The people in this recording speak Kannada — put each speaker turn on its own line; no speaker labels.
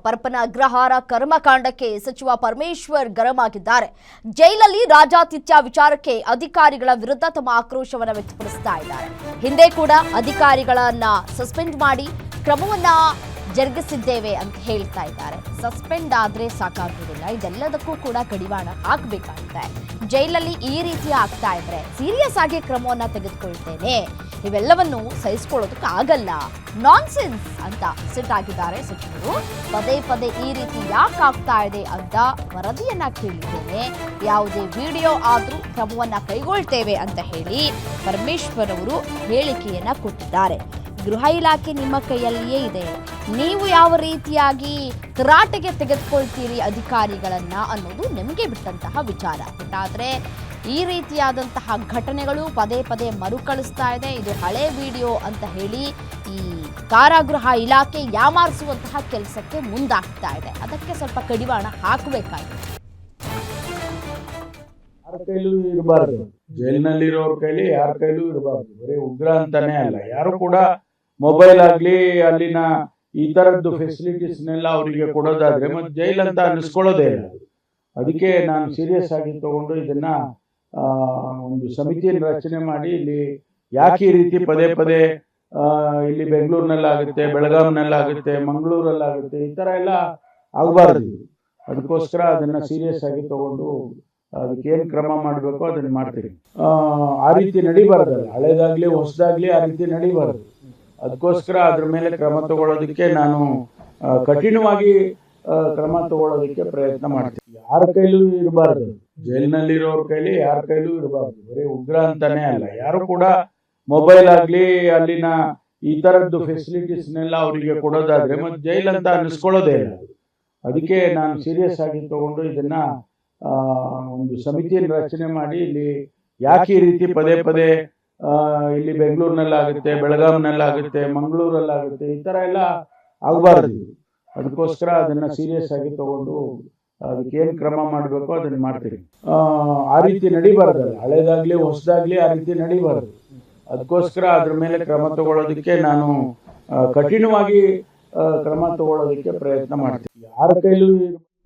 ಪರಪ್ಪನ ಅಗ್ರಹಾರ ಕರ್ಮಕಾಂಡಕ್ಕೆ ಸಚಿವ ಪರಮೇಶ್ವರ್ ಗರಂ ಆಗಿದ್ದಾರೆ. ಜೈಲಲ್ಲಿ ರಾಜಾತಿಥ್ಯ ವಿಚಾರಕ್ಕೆ ಅಧಿಕಾರಿಗಳ ವಿರುದ್ಧ ತಮ್ಮ ಆಕ್ರೋಶವನ್ನು ವ್ಯಕ್ತಪಡಿಸ್ತಾ ಇದ್ದಾರೆ. ಹಿಂದೆ ಕೂಡ ಅಧಿಕಾರಿಗಳನ್ನ ಸಸ್ಪೆಂಡ್ ಮಾಡಿ ಕ್ರಮವನ್ನ ಜರುಗಿಸಿದ್ದೇವೆ ಅಂತ ಹೇಳ್ತಾ ಇದ್ದಾರೆ. ಸಸ್ಪೆಂಡ್ ಆದ್ರೆ ಸಾಕಾಗುವುದಿಲ್ಲ, ಇದೆಲ್ಲದಕ್ಕೂ ಕೂಡ ಕಡಿವಾಣ ಹಾಕಬೇಕಾಗುತ್ತೆ. ಜೈಲಲ್ಲಿ ಈ ರೀತಿ ಆಗ್ತಾ ಇದ್ರೆ ಸೀರಿಯಸ್ ಆಗಿ ಕ್ರಮವನ್ನ ತೆಗೆದುಕೊಳ್ತೇನೆ, ಇವೆಲ್ಲವನ್ನು ಸಹಿಸಿಕೊಳ್ಳೋದಕ್ಕೆ ಆಗಲ್ಲ, ನಾನ್ಸೆನ್ಸ್ ಅಂತ ಸಿಟ್ಟಾಗಿದ್ದಾರೆ ಸಚಿವರು. ಪದೇ ಪದೇ ಈ ರೀತಿ ಯಾಕೆ ಆಗ್ತಾ ಇದೆ ಅಂತ ವರದಿಯನ್ನ ಕೇಳಿದ್ದೇನೆ, ಯಾವುದೇ ವಿಡಿಯೋ ಆದ್ರೂ ಕ್ರಮವನ್ನ ಕೈಗೊಳ್ತೇವೆ ಅಂತ ಹೇಳಿ ಪರಮೇಶ್ವರ್ ಅವರು ಹೇಳಿಕೆಯನ್ನ ಕೊಟ್ಟಿದ್ದಾರೆ. ಗೃಹ ಇಲಾಖೆ ನಿಮ್ಮ ಕೈಯಲ್ಲಿಯೇ ಇದೆ, ನೀವು ಯಾವ ರೀತಿಯಾಗಿ ತರಾಟೆಗೆ ತೆಗೆದುಕೊಳ್ತೀರಿ ಅಧಿಕಾರಿಗಳನ್ನ ಅನ್ನೋದು ನಿಮಗೆ ಬಿಟ್ಟಂತಹ ವಿಚಾರ. ಆದರೆ ಈ ರೀತಿಯಾದಂತಹ ಘಟನೆಗಳು ಪದೇ ಪದೇ ಮರುಕಳಿಸ್ತಾ ಇದೆ. ಇದು ಹಳೆ ವಿಡಿಯೋ ಅಂತ ಹೇಳಿ ಈ ಕಾರಾಗೃಹ ಇಲಾಖೆ ಯಾಮಾರಿಸುವಂತಹ ಕೆಲಸಕ್ಕೆ ಮುಂದಾಗ್ತಾ ಇದೆ. ಅದಕ್ಕೆ ಸ್ವಲ್ಪ ಕಡಿವಾಣ ಹಾಕಬೇಕಾಗಿದೆ.
ಯಾರ ಕೈಲೂ ಇರಬಾರ್ದು, ಜೈಲಿನಲ್ಲಿರೋರ ಕೈಲಿ ಯಾರ ಕೈಲೂ ಇರಬಾರ್ದು. ಬರೀ ಉಗ್ರ ಅಂತಾನೆ ಅಲ್ಲ, ಯಾರು ಕೂಡ ಮೊಬೈಲ್ ಆಗ್ಲಿ ಅಲ್ಲಿನ ಈ ತರದ್ದು ಫೆಸಿಲಿಟೀಸ್ನೆಲ್ಲ ಅವರಿಗೆ ಕೊಡೋದಾದ್ರೆ ಮತ್ತೆ ಜೈಲ್ ಅಂತ ಅನ್ನಿಸ್ಕೊಳ್ಳೋದೇ ಇಲ್ಲ. ಅದಕ್ಕೆ ನಾನು ಸೀರಿಯಸ್ ಆಗಿ ತಗೊಂಡು ಇದನ್ನ ಒಂದು ಸಮಿತಿಯನ್ನು ರಚನೆ ಮಾಡಿ ಇಲ್ಲಿ ಯಾಕೆ ಈ ರೀತಿ ಪದೇ ಪದೇ ಇಲ್ಲಿ ಬೆಂಗಳೂರಿನಲ್ಲಾಗುತ್ತೆ, ಬೆಳಗಾಂನಲ್ಲಾಗುತ್ತೆ, ಮಂಗಳೂರಲ್ಲಾಗುತ್ತೆ, ಈ ತರ ಎಲ್ಲ ಆಗಬಾರ್ದು. ಅದಕ್ಕೋಸ್ಕರ ಅದನ್ನ ಸೀರಿಯಸ್ ಆಗಿ ತಗೊಂಡು ಅದಕ್ಕೆ ಏನು ಕ್ರಮ ಮಾಡಬೇಕು ಅದನ್ನ ಮಾಡ್ತೀವಿ. ಆ ರೀತಿ ನಡಿಬಾರ್ದಲ್ಲ, ಹಳೇದಾಗ್ಲಿ ಹೊಸದಾಗ್ಲಿ ಆ ರೀತಿ ನಡಿಬಾರ್ದು. ಅದಕ್ಕೋಸ್ಕರ ಅದ್ರ ಮೇಲೆ ಕ್ರಮ ತಗೊಳ್ಳೋದಕ್ಕೆ ನಾನು ಕಠಿಣವಾಗಿ ಕ್ರಮ ತಗೊಳ್ಳೋದಕ್ಕೆ ಪ್ರಯತ್ನ ಮಾಡ್ತೀನಿ. ಯಾರ ಕೈಲೂ ಇರಬಾರ್ದು, ಜೈಲಿನಲ್ಲಿರೋರ ಕೈಲಿ ಯಾರ ಕೈಲೂ ಇರಬಾರ್ದು. ಬರೀ ಉಗ್ರ ಅಂತಾನೆ ಅಲ್ಲ, ಯಾರು ಕೂಡ ಮೊಬೈಲ್ ಆಗ್ಲಿ ಅಲ್ಲಿನ ಈ ತರದ್ದು ಫೆಸಿಲಿಟೀಸ್ನೆಲ್ಲ ಅವರಿಗೆ ಕೊಡೋದಾದ್ರೆ ಮತ್ತೆ ಜೈಲ್ ಅಂತ ಅನ್ನಿಸ್ಕೊಳ್ಳೋದೇ ಇಲ್ಲ. ಅದಕ್ಕೆ ನಾನು ಸೀರಿಯಸ್ ಆಗಿ ತಗೊಂಡು ಇದನ್ನ ಒಂದು ಸಮಿತಿಯನ್ನು ರಚನೆ ಮಾಡಿ ಇಲ್ಲಿ ಯಾಕೆ ಈ ರೀತಿ ಪದೇ ಪದೇ ಇಲ್ಲಿ ಬೆಂಗಳೂರಿನಲ್ಲಾಗುತ್ತೆ, ಬೆಳಗಾಂನಲ್ಲಾಗುತ್ತೆ, ಮಂಗಳೂರಲ್ಲಾಗುತ್ತೆ, ಈ ತರ ಎಲ್ಲ ಆಗಬಾರ್ದು. ಅದಕ್ಕೋಸ್ಕರ ಅದನ್ನ ಸೀರಿಯಸ್ ಆಗಿ ತಗೊಂಡು ಅದಕ್ಕೆ ಏನು ಕ್ರಮ ಮಾಡಬೇಕು ಅದನ್ನ ಮಾಡ್ತೀವಿ. ಆ ರೀತಿ ನಡಿಬಾರ್ದಲ್ಲ, ಹಳೇದಾಗ್ಲಿ ಹೊಸದಾಗ್ಲಿ ಆ ರೀತಿ ನಡಿಬಾರ್ದು. ಅದಕ್ಕೋಸ್ಕರ ಅದ್ರ ಮೇಲೆ ಕ್ರಮ ತಗೊಳ್ಳೋದಕ್ಕೆ ನಾನು ಕಠಿಣವಾಗಿ ಕ್ರಮ ತಗೊಳ್ಳೋದಕ್ಕೆ ಪ್ರಯತ್ನ ಮಾಡ್ತೀನಿ. ಯಾರ ಕೈಲೂ